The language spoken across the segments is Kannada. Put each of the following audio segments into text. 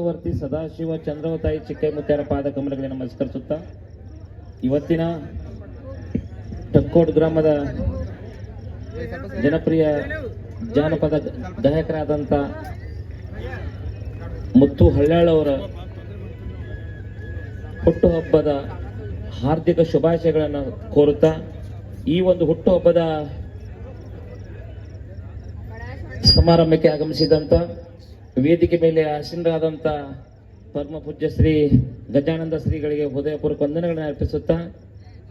ವರ್ತಿ ಸದಾಶಿವ ಚಂದ್ರವತಾಯಿ ಚಿಕ್ಕೈಮುತ್ಯಾರ ಪಾದ ಕಮಲಗಳಿಗೆ ನಮಸ್ಕರಿಸುತ್ತಾ ಇವತ್ತಿನ ಟಕ್ಕೋಡ್ ಗ್ರಾಮದ ಜನಪ್ರಿಯ ಜಾನಪದ ಗಾಯಕರಾದಂಥ ಮುತ್ತು ಹಳ್ಯಾಳ್ ಅವರ ಹುಟ್ಟುಹಬ್ಬದ ಹಾರ್ದಿಕ ಶುಭಾಶಯಗಳನ್ನು ಕೋರುತ್ತಾ ಈ ಒಂದು ಹುಟ್ಟುಹಬ್ಬದ ಸಮಾರಂಭಕ್ಕೆ ಆಗಮಿಸಿದಂತ ವೇದಿಕೆ ಮೇಲೆ ಆಸೀನರಾದಂಥ ಪರಮ ಪೂಜ್ಯ ಶ್ರೀ ಗಜಾನಂದ ಶ್ರೀಗಳಿಗೆ ಹೃದಯಪೂರ್ವಕ ವಂದನೆಗಳನ್ನು ಅರ್ಪಿಸುತ್ತಾ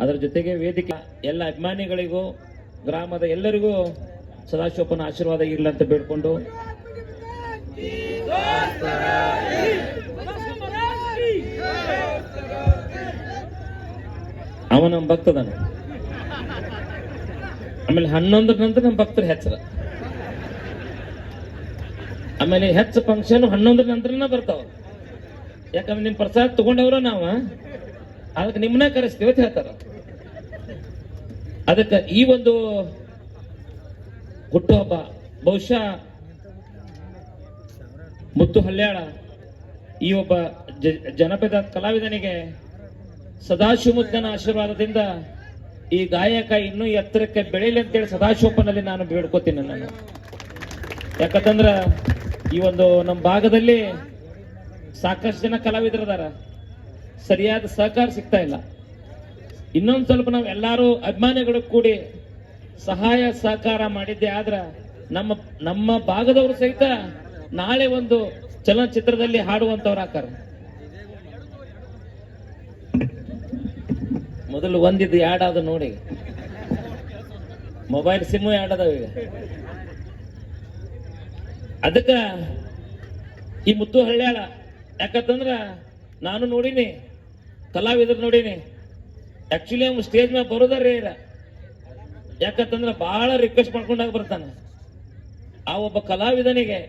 ಅದರ ಜೊತೆಗೆ ವೇದಿಕೆ ಎಲ್ಲ ಅಭಿಮಾನಿಗಳಿಗೂ ಗ್ರಾಮದ ಎಲ್ಲರಿಗೂ ಸದಾಶಿವಪ್ಪನ ಆಶೀರ್ವಾದ ಇರಲಿ ಅಂತ ಬೇಡ್ಕೊಂಡು ಅವ ನಮ್ಮ ಭಕ್ತದಾನ. ಆಮೇಲೆ 11 ನಂತರ ನಮ್ಮ ಭಕ್ತರು ಹೆಚ್ಚರ, ಆಮೇಲೆ ಹೆಚ್ಚು ಫಂಕ್ಷನ್ 11 ನಂತರನ ಬರ್ತಾವ. ಯಾಕಂದ್ರೆ ನಿಮ್ ಪ್ರಸಾದ ತಗೊಂಡವ್ರ ನಾವ ಅದಕ್ಕೆ ನಿಮ್ಮನ್ನ ಕರೆಸ್ತೀವಿ ಅಂತ ಹೇಳ್ತಾರ. ಅದಕ್ಕೆ ಈ ಒಂದು ಹುಟ್ಟುಹಬ್ಬ ಬಹುಶಃ ಮುತ್ತು ಹಳ್ಯಾಳ ಈ ಒಬ್ಬ ಜನಪದ ಕಲಾವಿದನಿಗೆ ಸದಾಶಿವಮುತ್ತನ ಆಶೀರ್ವಾದದಿಂದ ಈ ಗಾಯಕ ಇನ್ನೂ ಎತ್ತರಕ್ಕೆ ಬೆಳೀಲಿ ಅಂತೇಳಿ ಸದಾಶಿವಪ್ಪನಲ್ಲಿ ನಾನು ಬೇಡ್ಕೋತೀನಿ. ನಾನು ಯಾಕಂತಂದ್ರ ಈ ಒಂದು ನಮ್ಮ ಭಾಗದಲ್ಲಿ ಸಾಕಷ್ಟು ಜನ ಕಲಾವಿದರದಾರ, ಸರಿಯಾದ ಸಹಕಾರ ಸಿಗ್ತಾ ಇಲ್ಲ. ಇನ್ನೊಂದು ಸ್ವಲ್ಪ ನಾವು ಎಲ್ಲಾರು ಅಭಿಮಾನಿಗಳು ಕೂಡಿ ಸಹಾಯ ಸಹಕಾರ ಮಾಡಿದ್ದೆ ಆದ್ರ ನಮ್ಮ ಭಾಗದವರು ಸಹಿತ ನಾಳೆ ಒಂದು ಚಲನಚಿತ್ರದಲ್ಲಿ ಹಾಡುವಂತವ್ರು ಆಕಾರ. ಮೊದಲು ಒಂದಿದ್ದು ಯಾಡ್ ಆದ ನೋಡಿ, ಮೊಬೈಲ್ ಸಿಮ್ಮು ಯಾಡ್ ಅದಾವ ಈಗ. ಅದಕ್ಕ ಈ ಮುತ್ತು ಹಳ್ಯಾಳ ಯಾಕಂತಂದ್ರ ನಾನು ನೋಡಿನಿ, ಕಲಾವಿದರು ನೋಡಿನಿ. ಆಕ್ಚುಲಿ ಅವ್ನು ಸ್ಟೇಜ್ ಮೇಲೆ ಬರೋದಾರೇ ಇಲ್ಲ, ಯಾಕಂತಂದ್ರ ಬಹಳ ರಿಕ್ವೆಸ್ಟ್ ಮಾಡ್ಕೊಂಡಾಗ ಬರ್ತಾನೆ. ಆ ಒಬ್ಬ ಕಲಾವಿದನಿಗೆ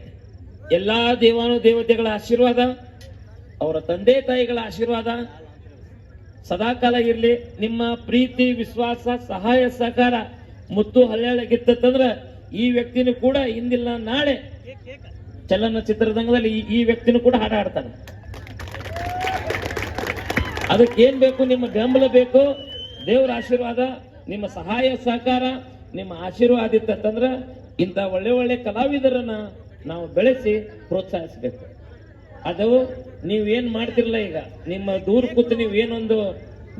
ಎಲ್ಲಾ ದೇವಾನು ದೇವತೆಗಳ ಆಶೀರ್ವಾದ, ಅವರ ತಂದೆ ತಾಯಿಗಳ ಆಶೀರ್ವಾದ ಸದಾಕಾಲ ಇರ್ಲಿ. ನಿಮ್ಮ ಪ್ರೀತಿ ವಿಶ್ವಾಸ ಸಹಾಯ ಸಹಕಾರ ಮುತ್ತು ಹಳ್ಯಾಳಗಿತ್ತಂದ್ರ ಈ ವ್ಯಕ್ತಿನೂ ಕೂಡ ಇಂದಿಲ್ಲ ನಾಳೆ ಚಲನಚಿತ್ರರಂಗದಲ್ಲಿ ಈ ವ್ಯಕ್ತಿನೂ ಕೂಡ ಹಾಡ ಹಾಡ್ತಾನೆ. ಅದಕ್ಕೇನ್ ಬೇಕು? ನಿಮ್ಮ ಬೆಂಬಲ ಬೇಕು, ದೇವರ ಆಶೀರ್ವಾದ, ನಿಮ್ಮ ಸಹಾಯ ಸಹಕಾರ, ನಿಮ್ಮ ಆಶೀರ್ವಾದ ಇತ್ತಂದ್ರ ಇಂಥ ಒಳ್ಳೆ ಒಳ್ಳೆ ಕಲಾವಿದರನ್ನ ನಾವು ಬೆಳೆಸಿ ಪ್ರೋತ್ಸಾಹಿಸಬೇಕು. ಅದು ನೀವೇನ್ ಮಾಡ್ತಿರಲ್ಲ, ಈಗ ನಿಮ್ಮ ದೂರ ಕೂತು ನೀವು ಏನೊಂದು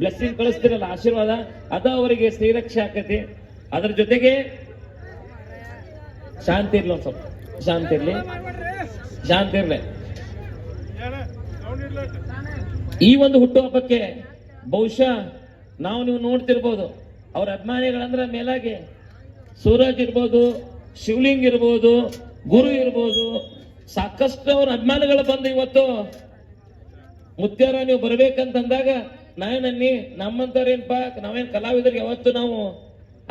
ಬ್ಲೆಸ್ಸಿಂಗ್ ಕಳಿಸ್ತಿರಲ್ಲ, ಆಶೀರ್ವಾದ, ಅದ ಅವರಿಗೆ ಶ್ರೀರಕ್ಷೆ ಆಕತಿ. ಅದ್ರ ಜೊತೆಗೆ ಶಾಂತಿ ಇರ್ಲಿ, ಒಂದ್ ಸ್ವಲ್ಪ ಶಾಂತಿ ಇರ್ಲಿ. ಈ ಒಂದು ಹುಟ್ಟುಹಬ್ಬಕ್ಕೆ ಬಹುಶಃ ನೀವು ನೋಡ್ತಿರ್ಬೋದು, ಅವ್ರ ಅಭಿಮಾನಿಗಳಂದ್ರ ಮೇಲಾಗಿ ಸೂರಜ್ ಇರ್ಬೋದು, ಶಿವಲಿಂಗ್ ಇರ್ಬೋದು, ಗುರು ಇರ್ಬೋದು, ಸಾಕಷ್ಟು ಅವ್ರ ಅಭಿಮಾನಿಗಳು ಬಂದು ಇವತ್ತು ಮುತ್ಯಾರ ನೀವು ಬರ್ಬೇಕಂತಂದಾಗ ನಾವೇನನ್ನಿ ನಮ್ಮಂತವ್ರೇನ್ಪ, ನಾವೇನ್ ಕಲಾವಿದರಿಗೆ ಯಾವತ್ತು ನಾವು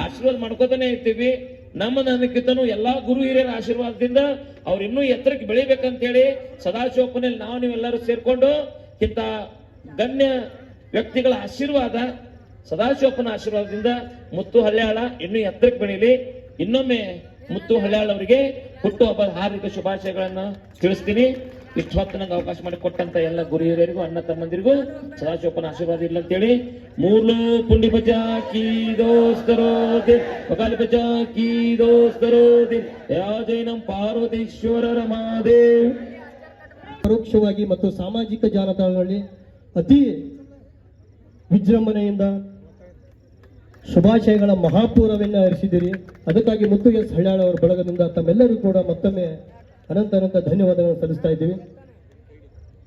ಆಶೀರ್ವಾದ ಮಾಡ್ಕೋತಾನೆ ಇರ್ತೀವಿ. ನನಗಿಂತನೂ ಎಲ್ಲಾ ಗುರು ಹಿರಿಯರ ಆಶೀರ್ವಾದದಿಂದ ಅವ್ರು ಇನ್ನೂ ಎತ್ತರಕ್ಕೆ ಬೆಳಿಬೇಕಂತೇಳಿ ಸದಾಶಿವಪ್ಪನಲ್ಲಿ ನೀವೆಲ್ಲರೂ ಸೇರ್ಕೊಂಡು ಇಂಥ ಗಣ್ಯ ವ್ಯಕ್ತಿಗಳ ಆಶೀರ್ವಾದ, ಸದಾಶಿವಪ್ಪನ ಆಶೀರ್ವಾದದಿಂದ ಮುತ್ತು ಹಳ್ಯಾಳ ಇನ್ನೂ ಎತ್ತರಕ್ಕೆ ಬೆಳೀಲಿ. ಇನ್ನೊಮ್ಮೆ ಮುತ್ತು ಹಳ್ಯಾಳ್ ಅವರಿಗೆ ಹುಟ್ಟುಹಬ್ಬದ ಹಾರ್ದಿಕ ಶುಭಾಶಯಗಳನ್ನು ತಿಳಿಸ್ತೀನಿ. ಇಷ್ಟು ಹೊತ್ತು ನಂಗೆ ಅವಕಾಶ ಮಾಡಿ ಕೊಟ್ಟಂತ ಎಲ್ಲ ಗುರು ಹಿರಿಯರಿಗೂ ಅಣ್ಣ ತಮ್ಮಂದಿರಿಗೂ ಸದಾಶಿವಪ್ಪನ ಆಶೀರ್ವಾದ ಇಲ್ಲ ಅಂತೇಳಿ ಮೂರ್ಲು ಪುಂಡಿ ಬಜಾ ಕೀ ದೋಸ್ತರೋ ದಿನ್ ಬಗಾಲಿ ಬಜಾ ಕೀ ದೋಸ್ತರೋ ದಿನ್ ಯಾಜೈ ನಮ್ ಪಾರ್ವತೀಶ್ವರರ ಮಹಾದೇವ್. ಪರೋಕ್ಷವಾಗಿ ಮತ್ತು ಸಾಮಾಜಿಕ ಜಾಲತಾಣಗಳಲ್ಲಿ ಅತಿ ವಿಜೃಂಭಣೆಯಿಂದ ಶುಭಾಶಯಗಳ ಮಹಾಪೂರವನ್ನು ಹರಿಸಿದಿರಿ. ಅದಕ್ಕಾಗಿ ಮುತ್ತು ಎಸ್ ಹಳ್ಯಾಳ್ ಅವರ ಬಳಗದಿಂದ ತಮ್ಮೆಲ್ಲರೂ ಕೂಡ ಮತ್ತೊಮ್ಮೆ ಅನಂತ ಧನ್ಯವಾದಗಳನ್ನು ಸಲ್ಲಿಸ್ತಾ ಇದ್ದೀವಿ.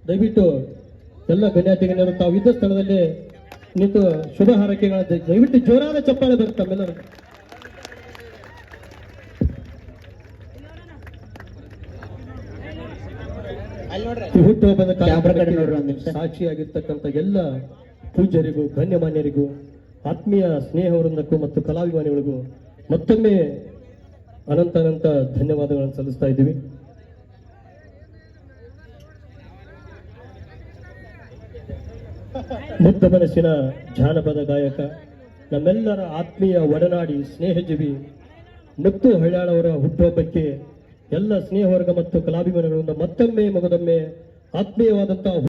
ದಯವಿಟ್ಟು ಎಲ್ಲ ಗಣ್ಯಾತಿಗಣ್ಯರು ತಾವು ಇದ್ದ ಸ್ಥಳದಲ್ಲಿ ನಿಂತು ಶುಭ ಹಾರೈಕೆಗಳ ದಯವಿಟ್ಟು ಜೋರಾದ ಚಪ್ಪಾಳೆ ಬರುತ್ತೆ ತಮ್ಮೆಲ್ಲರೂ. ಹುಟ್ಟುಹಬ್ಬದ ಸಾಕ್ಷಿಯಾಗಿರ್ತಕ್ಕಂಥ ಎಲ್ಲ ಪೂಜ್ಯರಿಗೂ ಗಣ್ಯಮಾನ್ಯರಿಗೂ ಆತ್ಮೀಯ ಸ್ನೇಹವೃಂದಕ್ಕೂ ಮತ್ತು ಕಲಾಭಿಮಾನಿಗಳಿಗೂ ಮತ್ತೊಮ್ಮೆ ಅನಂತ ಧನ್ಯವಾದಗಳನ್ನು ಸಲ್ಲಿಸ್ತಾ ಇದ್ದೀವಿ. ಮುಗ್ಧ ಮನಸ್ಸಿನ ಜಾನಪದ ಗಾಯಕ, ನಮ್ಮೆಲ್ಲರ ಆತ್ಮೀಯ ಒಡನಾಡಿ ಸ್ನೇಹಜೀವಿ ಮುತ್ತು ಹಳ್ಯಾಳ್ ಅವರ ಹುಟ್ಟುಹಬ್ಬಕ್ಕೆ ಎಲ್ಲ ಸ್ನೇಹವರ್ಗ ಮತ್ತು ಕಲಾಭಿಮಾನಿಗಳಿಂದ ಮತ್ತೊಮ್ಮೆ ಆತ್ಮೀಯವಾದಂತಹ